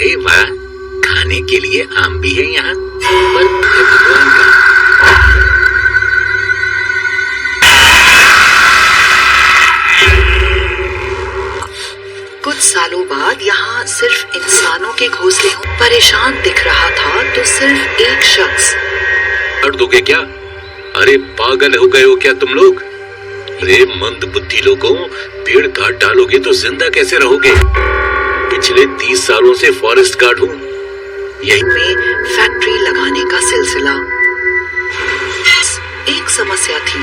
अरे वाह, खाने के लिए आम भी है यहाँ, पर भगवान का। कुछ सालों बाद यहाँ सिर्फ इंसानों के घोंसले हों। परेशान दिख रहा था तो सिर्फ एक शख्स। कर दोगे क्या? अरे पागल हो गए हो क्या तुम लोग? अरे मंद बुद्धि लोगों, पेड़ काट डालोगे तो जिंदा कैसे रहोगे? पिछले 30 सालों से फॉरेस्ट गार्ड हूँ। यही में फैक्ट्री लगाने का सिलसिला। एक समस्या थी,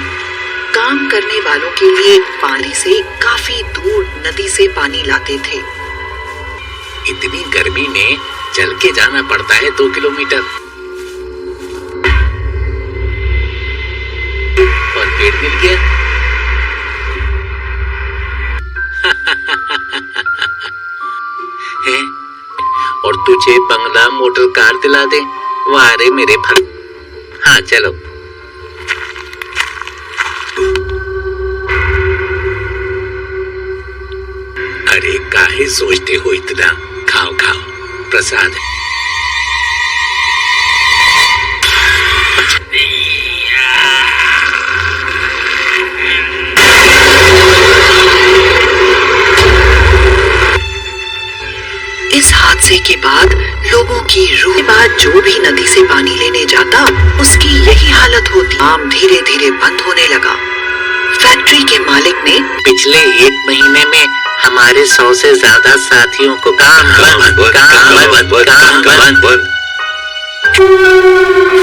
काम करने वालों के लिए पानी से काफी दूर नदी से पानी लाते थे। इतनी गर्मी में चल के जाना पड़ता है 2 किलोमीटर। और पेड़ मिल गया। है? और तुझे बंगला मोटर कार दिला दे। वाह रे मेरे फल। हाँ चलो। अरे काहे सोचते हो इतना? खाओ खाओ, प्रसाद है। इस हादसे के बाद लोगों की रूह के बाद जो भी नदी से पानी लेने जाता उसकी यही हालत होती। काम धीरे धीरे बंद होने लगा। फैक्ट्री के मालिक ने पिछले 1 महीने में हमारे 100 से ज्यादा साथियों को काम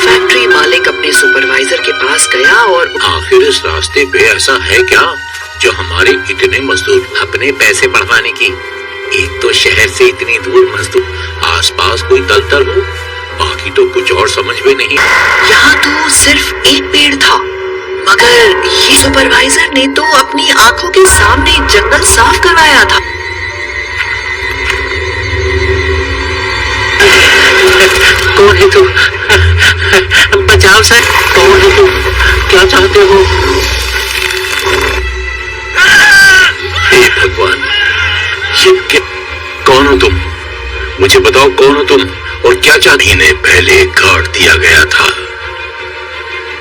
फैक्ट्री मालिक अपने सुपरवाइजर के पास गया और आखिर इस रास्ते पे ऐसा है क्या जो हमारे इतने मजदूर अपने पैसे बढ़वाने की? एक तो शहर से इतनी दूर मजदूर, आसपास कोई दलदल हो, बाकी तो कुछ और समझ में नहीं। यहाँ तो सिर्फ एक पेड़ था, मगर ये सुपरवाइजर ने तो अपनी आंखों के सामने जंगल साफ करवाया था। कौन है तू? बचाओ सर, कौन है तू? क्या चाहते हो? हे भगवान, ये कौन हो तुम? मुझे बताओ कौन हो तुम और क्या चाहती? इन्हें पहले काट दिया गया था।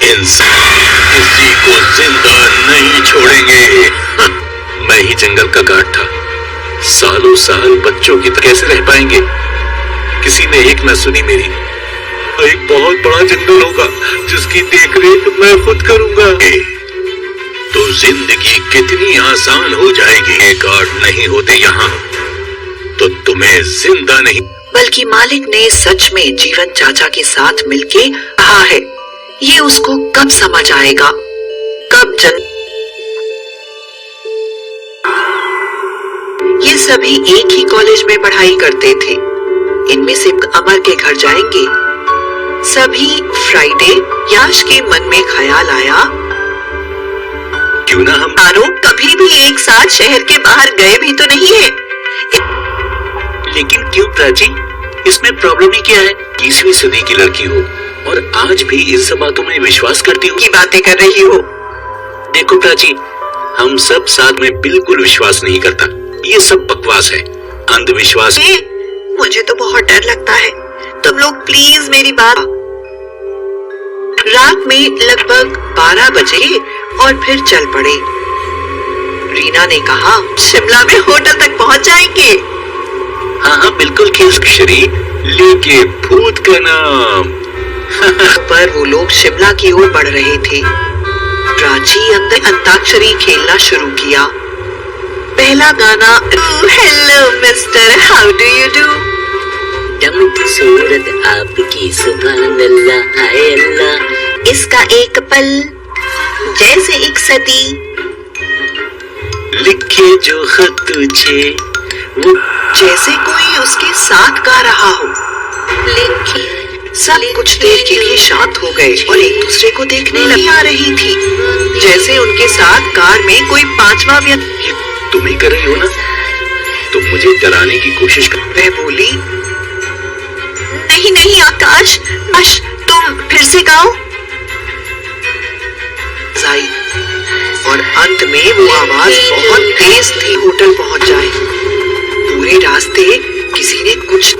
इंसान किसी को जिंदा नहीं छोड़ेंगे। मैं ही जंगल का गार्ड था। सालों साल बच्चों की तरह कैसे रह पाएंगे? किसी ने एक न सुनी मेरी। एक बहुत बड़ा जंगल होगा जिसकी देखरेख मैं खुद करूंगा। तो जिंदगी कितनी आसान हो जाएगी। ये गार्ड नहीं होते यहाँ तो तुम्हें जिंदा नहीं। बल्कि मालिक ने सच में जीवन चाचा के साथ मिलके कहा है। ये उसको कब समझ आएगा? कब ये सभी एक ही कॉलेज में पढ़ाई करते थे। इनमें से अमर के घर जाएंगे। सभी फ्राइडे याश के मन में ख्याल आया, क्यों ना हम कभी भी एक साथ शहर के बाहर गए भी तो नहीं है। लेकिन क्यों प्राची? इसमें प्रॉब्लम ही क्या है? 20वीं सदी की लड़की हो और आज भी इस सब बातों में विश्वास करती हो। की बातें कर रही हो? देखो प्राची, हम सब साथ में बिल्कुल विश्वास नहीं करता। ये सब बकवास है, अंधविश्वास। मुझे तो बहुत डर लगता है। तुम लोग प्लीज मेरी बात। रात में लगभग 12 बजे और फिर चल पड़े। रीना ने कहा शिमला में होटल तक पहुंच जाएंगे। हाँ हाँ बिल्कुल, केसरी लेके भूत का नाम। पर वो लोग शिमला की ओर बढ़ रहे थे। प्राची अंदर अंताक्षरी खेलना शुरू किया। पहला गाना hello mister how do you do. सूरत आपकी सुभान अल्लाह हाय अल्लाह। इसका एक पल जैसे एक सदी। लिखे जो खत तुझे वो जैसे कोई उसके साथ गा रहा हो। लेकिन सब कुछ देर के लिए शांत हो गए और एक दूसरे को देखने नहीं आ रही थी, जैसे उनके साथ कार में कोई 5वां व्यक्ति। तुम ही कर रही हो ना? तुम मुझे डराने की कोशिश कर। मैं बोली नहीं नहीं आकाश, बस तुम फिर से गाओ। और अंत में वो आवाज बहुत तेज थी। होटल पहुंच जाए। पूरे रास्ते किसी ने कुछ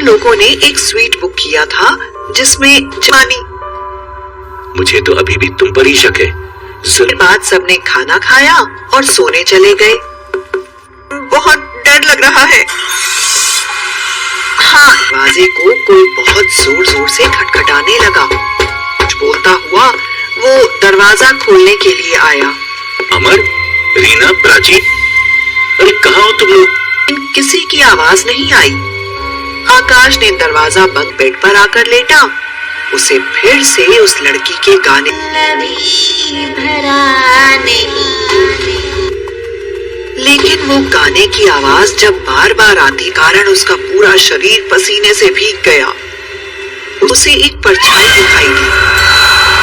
उन लोगों ने एक स्वीट बुक किया था जिसमें जानी। मुझे तो अभी भी तुम पर ही शक है। उसके बाद सबने खाना खाया और सोने चले गए। बहुत डर लग रहा है। हाँ, दरवाजे को कोई बहुत जोर जोर से खटखटाने लगा। कुछ बोलता हुआ वो दरवाजा खोलने के लिए आया। अमर, रीना, प्राची, अरे कहाँ हो तुम लोग? किसी की आवाज नहीं आई। आकाश ने दरवाजा बंद बेड पर आकर लेटा। उसे फिर से उस लड़की के गाने लेकिन वो गाने की आवाज जब बार बार आती कारण उसका पूरा शरीर पसीने से भीग गया। उसे एक परछाई दिखाई दी।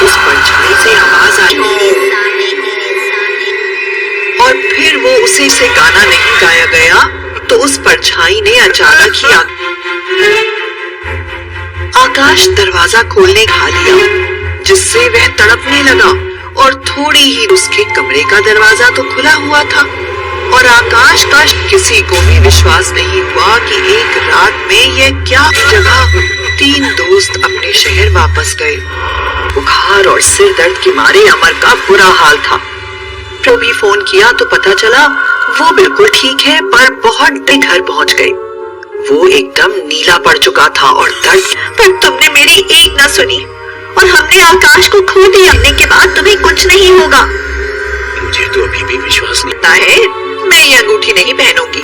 उस परछाई से आवाज आई और फिर वो उसे से गाना नहीं गाया गया तो उस परछाई ने अचानक ही आकाश दरवाजा खोलने खा लिया, जिससे वह तड़पने लगा और थोड़ी ही उसके कमरे का दरवाजा तो खुला हुआ था और आकाश का किसी को भी विश्वास नहीं हुआ कि एक रात में यह क्या जगह। 3 दोस्त अपने शहर वापस गए। बुखार और सिर दर्द के मारे अमर का बुरा हाल था। तो भी फोन किया तो पता चला वो बिल्कुल ठीक है, पर बहुत देर घर पहुंच गए। वो एकदम नीला पड़ चुका था और दर्द। पर तुमने मेरी एक ना सुनी और हमने आकाश को खो दिया। के बाद तुम्हें कुछ नहीं होगा। मुझे तो अभी भी विश्वास नहीं होता है। मैं ये अंगूठी नहीं पहनूंगी।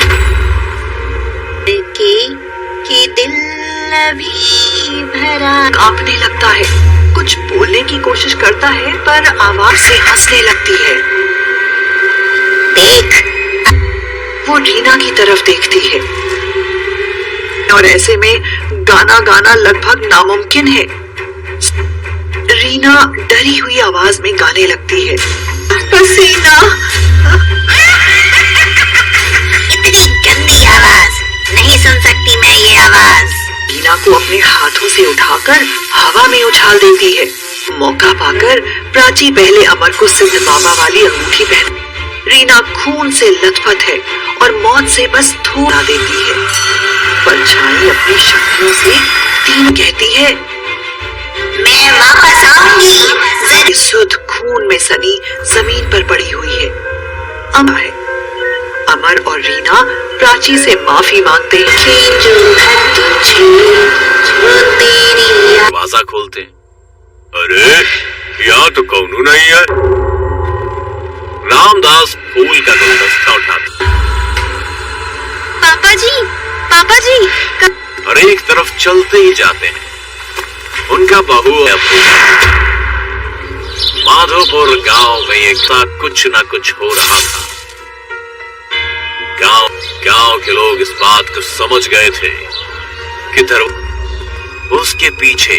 कि दिल अभी भरा कांपने लगता है। कुछ बोलने की कोशिश करता है पर आवाज से हंसने लगती है। देख, वो रीना की तरफ देखती है और ऐसे में गाना गाना लगभग नामुमकिन है। रीना डरी हुई आवाज में गाने लगती है। पसीना। इतनी गंदी आवाज नहीं सुन सकती मैं ये आवाज। रीना को अपने हाथों से उठाकर हवा में उछाल देती है। मौका पाकर प्राची पहले अमर को सिद्ध बाबा वाली अंगूठी पहन। रीना खून से लथपथ है और मौत से बस थोड़ा देती है। परछाई अपनी शक्तियों से 3 कहती है, मैं वापस आऊंगी। शुद्ध खून में सनी जमीन पर पड़ी हुई है। अमर और रीना प्राची से माफी मांगते हैं। दरवाजा खोलते। अरे यहाँ तो कौनू नहीं है। रामदास फूल का गुलदस्ता उठाते। पापा जी अरे एक तरफ चलते ही जाते हैं। उनका बहू है। माधोपुर गांव में एक साथ कुछ न कुछ हो रहा था। गांव के लोग इस बात को समझ गए थे कि उसके पीछे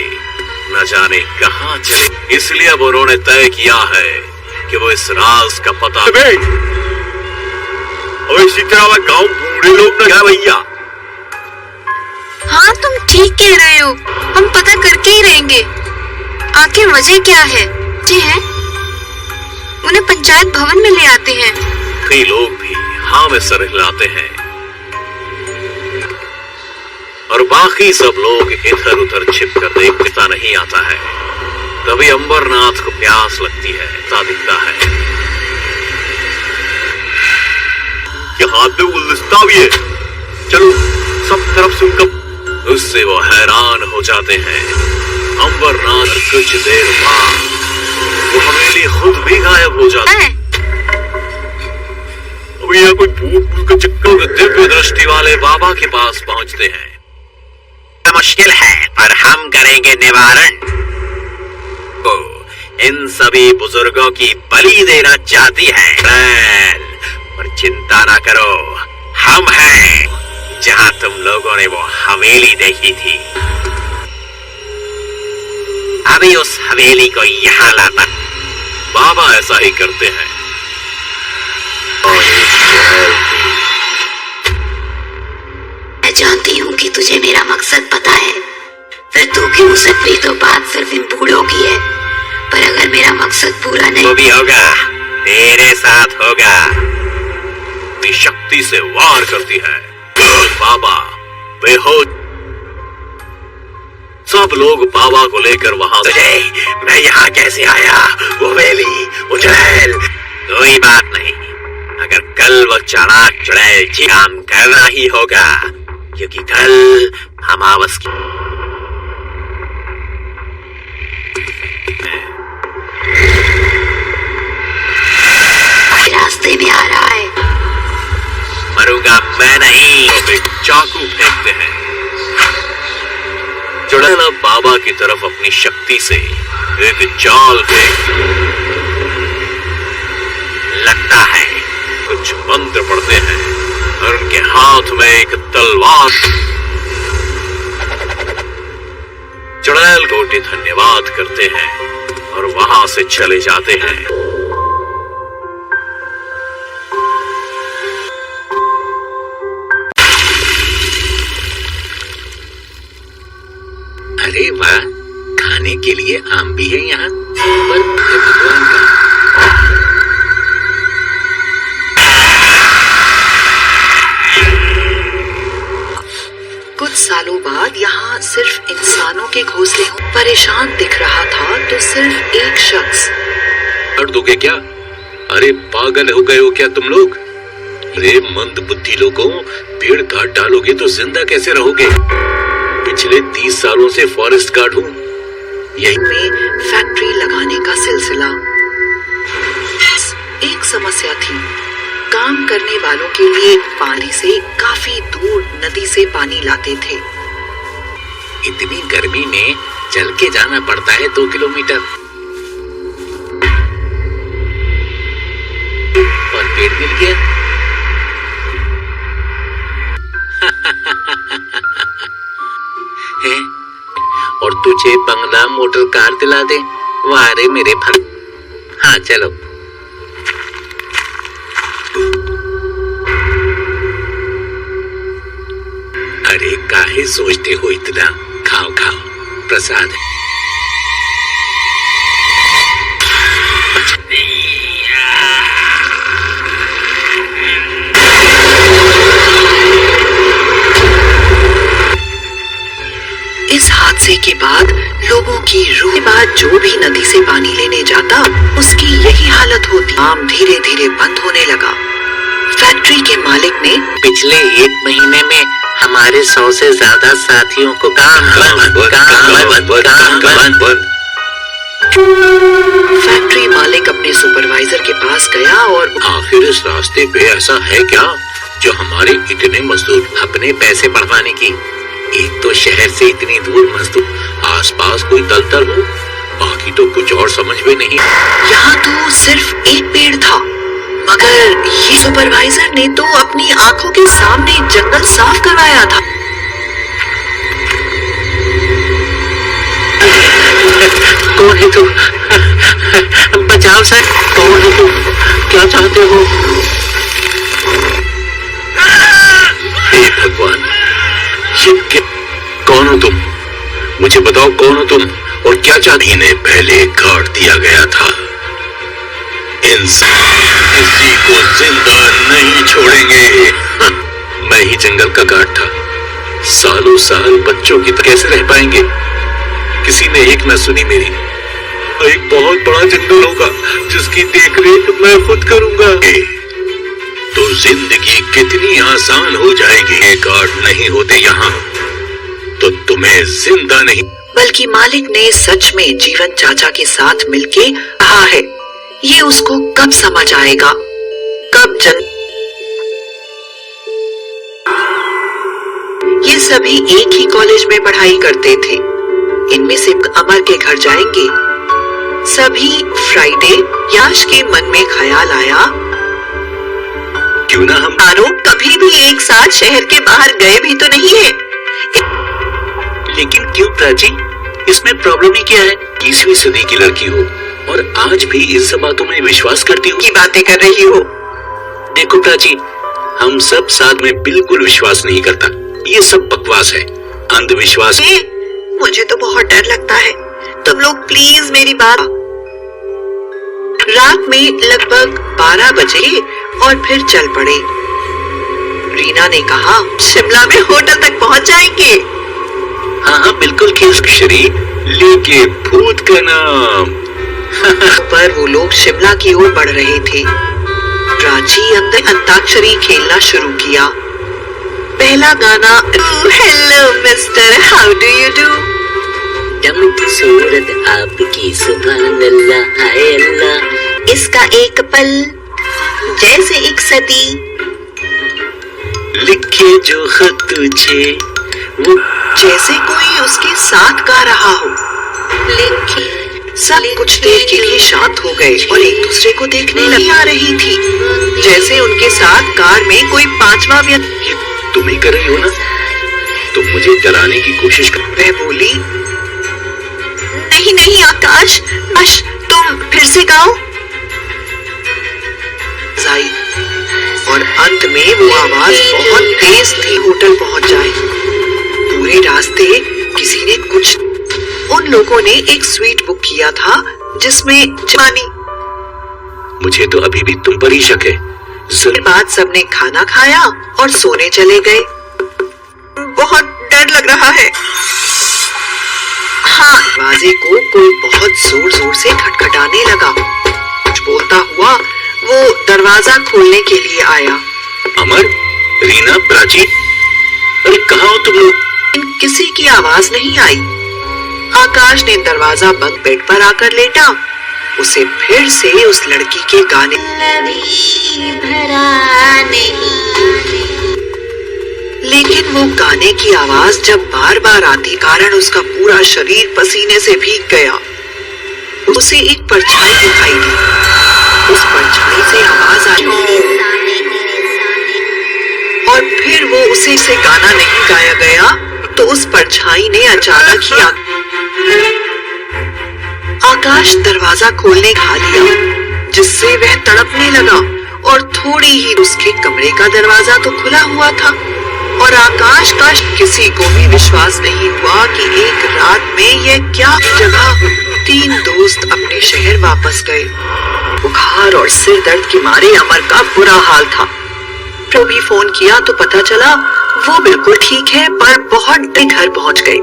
न जाने कहां चले। इसलिए अब उन्होंने तय किया है कि वो इस राज का पता। और इसी तरह गांव बूढ़े लोग न क्या भैया। हाँ, तुम ठीक कह रहे हो। हम पता करके ही रहेंगे आखिर वजह क्या है। जी है, उन्हें पंचायत भवन में ले आते हैं। कई लोग भी हाँ में सर हिलाते हैं और बाकी सब लोग इधर उधर छिप कर देखता नहीं आता है। तभी अंबरनाथ को प्यास लगती है। दिखता है यहाँ पे गुलदस्ता भी है। चलो सब तरफ से उनका। उससे वो हैरान हो जाते हैं। अंबरनाथ कुछ देर बाद वो हवेली खुद भी गायब हो जाता है। अभी यहाँ कोई भूत का चक्कर। दिव्य दृष्टि वाले बाबा के पास पहुंचते हैं। मुश्किल है पर हम करेंगे निवारण। इन सभी बुजुर्गों की बलि देना चाहती है और चिंता ना करो, हम हैं जहां तुम लोगों ने वो हवेली देखी थी। अभी उस हवेली को यहाँ लाता। बाबा ऐसा ही करते हैं। मैं जानती हूँ कि तुझे मेरा मकसद पता है, फिर तू क्यों सकती तो बात सिर्फ इन बूढ़ों की है। पर अगर मेरा मकसद पूरा नहीं। वो भी होगा, तेरे साथ होगा। शक्ति से वार करती है। बाबा बेहोश सब लोग बाबा को लेकर वहां से। मैं यहाँ कैसे आया? वो वेली, वो चुड़ैल, कोई बात नहीं। अगर कल वो चालाक चुड़ैल जी काम करना ही होगा, क्योंकि कल अमावस की। रास्ते में आ रहा है। मरूंगा मैं नहीं। तो वे चाकू फेंकते हैं। चुड़ैल अब बाबा की तरफ अपनी शक्ति से एक जाल फेंक। लगता है कुछ मंत्र पढ़ते हैं और उनके हाथ में एक तलवार। चुड़ैल गोटी धन्यवाद करते हैं और वहां से चले जाते हैं। अरे वाह, खाने के लिए आम भी है यहाँ। पर भगवान का कुछ सालों बाद यहाँ सिर्फ इंसानों के घोंसले हों। परेशान दिख रहा था तो सिर्फ एक शख्स। कर दोगे क्या? अरे पागल हो गए हो क्या तुम लोग? अरे मंद बुद्धि लोगों, पेड़ काट डालोगे तो जिंदा कैसे रहोगे? पिछले 30 सालों से फॉरेस्ट गार्ड हूँ। यही में फैक्ट्री लगाने का सिलसिला। एक समस्या थी, काम करने वालों के लिए पानी से काफी दूर नदी से पानी लाते थे। इतनी गर्मी में चल के जाना पड़ता है 2 किलोमीटर। और पेड़ मिल गया। है? और तुझे बंगला मोटर कार दिला दे। वाह रे मेरे भग। हाँ चलो। अरे काहे सोचते हो इतना? खाओ खाओ, प्रसाद है। इस हादसे के बाद लोगों की रूह के बाद जो भी नदी से पानी लेने जाता उसकी यही हालत होती। काम धीरे धीरे बंद होने लगा। फैक्ट्री के मालिक ने पिछले 1 महीने में हमारे 100 से ज्यादा साथियों को काम फैक्ट्री मालिक अपने सुपरवाइजर के पास गया और आखिर इस रास्ते पे ऐसा है क्या जो हमारे इतने मजदूर अपने पैसे बढ़वाने की? एक तो शहर से इतनी दूर मजदूर, आसपास कोई दलदल हो, बाकी तो कुछ और समझ में नहीं। यहाँ तो सिर्फ एक पेड़ था, मगर ये सुपरवाइजर ने तो अपनी आंखों के सामने जंगल साफ करवाया था। कौन है तू? बचाओ सर, कौन है तू? क्या चाहते हो? हे भगवान, ये कौन हो तुम? मुझे बताओ कौन हो तुम और क्या चाहती? इन्हें पहले काट दिया गया था। इंसान किसी को जिंदा नहीं छोड़ेंगे। मैं ही जंगल का गार्ड था। सालों साल बच्चों की तरह कैसे रह पाएंगे? किसी ने एक न सुनी मेरी। एक बहुत बड़ा जंगल होगा जिसकी देखरेख मैं खुद करूंगा। तो जिंदगी कितनी आसान हो जाएगी। ये गार्ड नहीं होते यहाँ तो तुम्हें जिंदा नहीं। बल्कि मालिक ने सच में जीवन चाचा के साथ मिलके कहा है। ये उसको कब समझ आएगा? कब ये सभी एक ही कॉलेज में पढ़ाई करते थे। इनमें से अमर के घर जाएंगे। सभी फ्राइडे याश के मन में ख्याल आया, क्यों ना हम कभी भी एक साथ शहर के बाहर गए भी तो नहीं है। लेकिन क्यों प्राची? इसमें प्रॉब्लम ही क्या है? 20वीं सदी की लड़की हो और आज भी इस सब बातों में विश्वास करती हो। की बातें कर रही हो? देखो प्राची, हम सब साथ में बिल्कुल विश्वास नहीं करता। ये सब बकवास है, अंधविश्वास। मुझे तो बहुत डर लगता है। तुम लोग प्लीज मेरी बात। रात में लगभग 12 बजे और फिर चल पड़े। रीना ने कहा शिमला में होटल तक पहुंच जाएंगे। हाँ हाँ बिल्कुल केसरी, लेके भूत का नाम। पर वो लोग शिमला की ओर बढ़ रहे थे। प्राची अंदर अंताक्षरी खेलना शुरू किया। पहला गाना, hello mister, how do you do. चमक सूरत आपकी सुभान अल्लाह हाय अल्लाह। इसका एक पल जैसे एक सदी, लिखे जो खत तुझे वो जैसे कोई उसके साथ गा रहा हो। लेकिन सब कुछ देर के लिए शांत हो गए और एक दूसरे को देखने लगी आ रही थी, जैसे उनके साथ कार में कोई पांचवा व्यक्ति। ये तुम ही कर रही हो ना? तुम मुझे डराने की कोशिश कर। वह बोली, नहीं नहीं आकाश, बस तुम फिर से गाओ। आई और अंत में वो आवाज बहुत तेज थी, होटल पहुंच जाए। पूरे रास्ते किसी ने कुछ, उन लोगों ने एक स्वीट बुक किया था जिसमें जानी। मुझे तो अभी भी तुम पर ही शक है। उसके बाद सबने खाना खाया और सोने चले गए। बहुत डर लग रहा है। हाँ, दरवाजे को कोई बहुत जोर जोर से खटखटाने लगा। कुछ बोलता हुआ वो दरवाजा खोलने के लिए आया। अमर, रीना, प्राची, अरे कहाँ हो तुम लोग? किसी की आवाज नहीं आई। आकाश ने दरवाजा बंद बेड पर आकर लेटा। उसे फिर से उस लड़की के गाने भरा नहीं। लेकिन वो गाने की आवाज जब बार बार आती, कारण उसका पूरा शरीर पसीने से भीग गया। उसे एक परछाई दिखाई दी। उस परछाई से आवाज आई और फिर वो उसे से गाना नहीं गाया गया तो उस परछाई ने अचानक ही आकाश दरवाजा खोलने खा लिया, जिससे वह तड़पने लगा और थोड़ी ही उसके कमरे का दरवाजा तो खुला हुआ था और आकाश का किसी को भी विश्वास नहीं हुआ कि एक रात में यह क्या जगह। 3 दोस्त अपने शहर वापस गए। बुखार और सिर दर्द के मारे अमर का बुरा हाल था। तो भी फोन किया तो पता चला वो बिल्कुल ठीक है, पर बहुत घर पहुंच गए।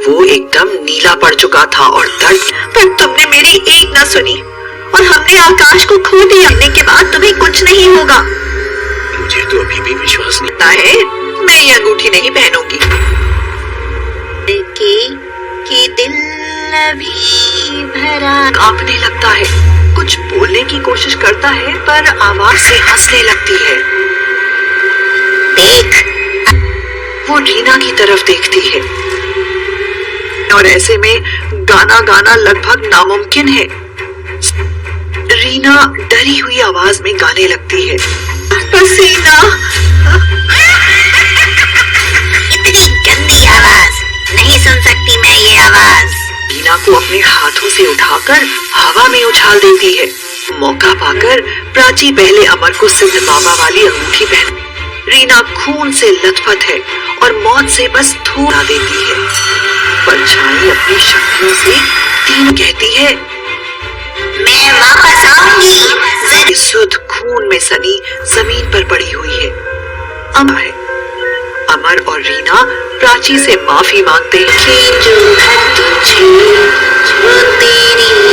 वो एकदम नीला पड़ चुका था और दर्द। पर तुमने मेरी एक ना सुनी और हमने आकाश को खो दिया। के बाद तुम्हें कुछ नहीं होगा। मुझे तो अभी भी विश्वास नहीं लगता है मैं ये अंगूठी नहीं पहनूंगी। कि दिल अभी भरा। कांपने लगता है, कुछ बोलने की कोशिश करता है पर आवाज से हंसने लगती है। देख, वो रीना की तरफ देखती है और ऐसे में गाना गाना लगभग नामुमकिन है। रीना डरी हुई आवाज में गाने लगती है, पसीना। इतनी गंदी आवाज नहीं सुन सकती मैं ये आवाज। रीना को अपने हाथों से उठाकर हवा में उछाल देती है। मौका पाकर प्राची पहले अमर को सिद्ध बाबा वाली अंगूठी पहन। रीना खून से लथपथ है और मौत से बस थोड़ा देती है। परछाई अपनी शक्तियों से 3 कहती है, मैं वापस आऊंगी। शुद्ध खून में सनी जमीन पर पड़ी हुई है। अमर और रीना प्राची से माफी मांगते हैं।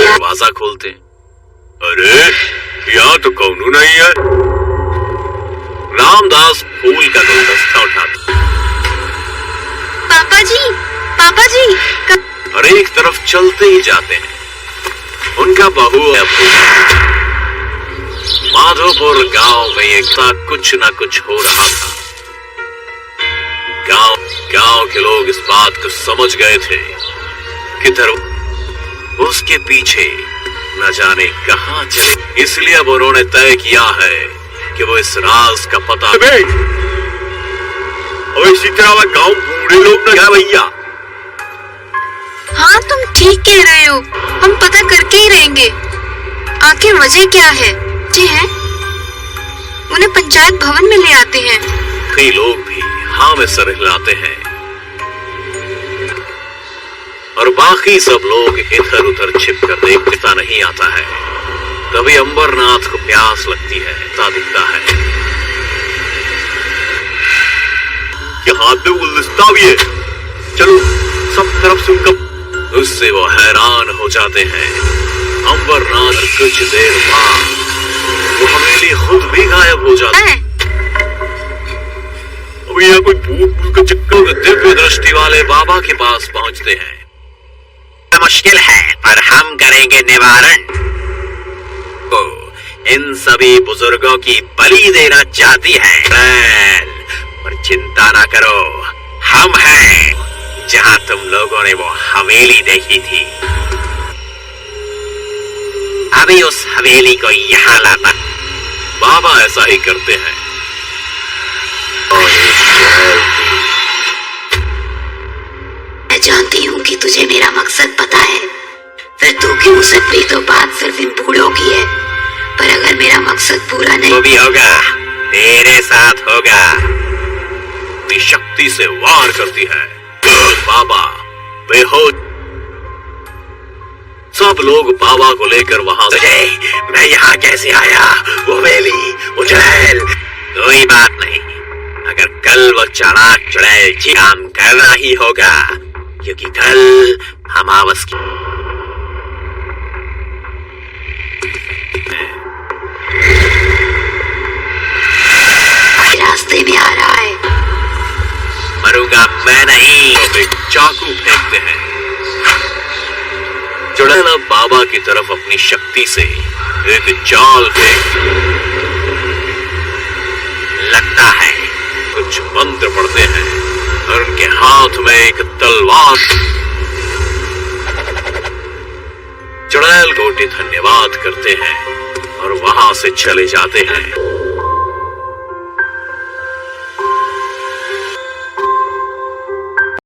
दरवाजा खोलते। अरे यहाँ तो कौनू नहीं है। रामदास फूल का गुलदस्ता उठाते। पापा जी हर एक तरफ चलते ही जाते हैं। उनका बहू है माधोपुर गांव में एक साथ कुछ न कुछ हो रहा था। गांव के लोग इस बात को समझ गए थे कि उसके पीछे न जाने कहां चले। इसलिए अब उन्होंने तय किया है कि वो इस राज का पता। और इसी तरह गांव बूढ़े लोग न क्या भैया। हाँ, तुम ठीक कह रहे हो। हम पता करके ही रहेंगे। आखिर वजह क्या है? जी है, उन्हें पंचायत भवन में ले आते हैं। कई लोग भी हाँ में सर हिलाते हैं और बाकी सब लोग इधर उधर छिप कर देखता नहीं आता है। तभी अंबरनाथ को प्यास लगती है, दिखता है यहाँ पे गुलदस्ता भी है। चलो सब तरफ से उनका, उससे वो हैरान हो जाते हैं। अंबरनाथ कुछ देर बाद वो हवेली खुद भी गायब हो जाती है। अब यह कोई भूत का चक्कर, दिव्य दृष्टि वाले बाबा के पास पहुंचते हैं। मुश्किल है पर हम करेंगे निवारण। ओ, इन सभी बुजुर्गों की बलि देना चाहती है पर चिंता ना करो, हम हैं जहां तुम लोगों ने वो हवेली देखी थी। अभी उस हवेली को यहाँ लाता। बाबा ऐसा ही करते हैं और मैं जानती हूँ कि तुझे मेरा मकसद पता है, फिर तू क्यों उसे प्रीतों बात सिर्फ इन बूढ़ों की है। पर अगर मेरा मकसद पूरा नहीं, वो भी होगा, तेरे साथ होगा। अपनी शक्ति से वार करती है और बाबा बेहोश। सब लोग बाबा को लेकर वहां तुझे मैं यहाँ कैसे आया, वो हवेली, वो चुड़ैल, कोई बात नहीं। अगर कल वो चालाक चुड़ैल जी काम करना ही होगा, क्योंकि कल अमावस की रास्ते में आ रहा है। मरूंगा मैं नहीं। तो एक चाकू फेंकते हैं। चुड़ैल अब बाबा की तरफ अपनी शक्ति से एक जाल फेंक, लगता है कुछ मंत्र पढ़ते हैं और उनके हाथ में एक तलवार। चुड़ैल गोटी धन्यवाद करते हैं और वहां से चले जाते हैं।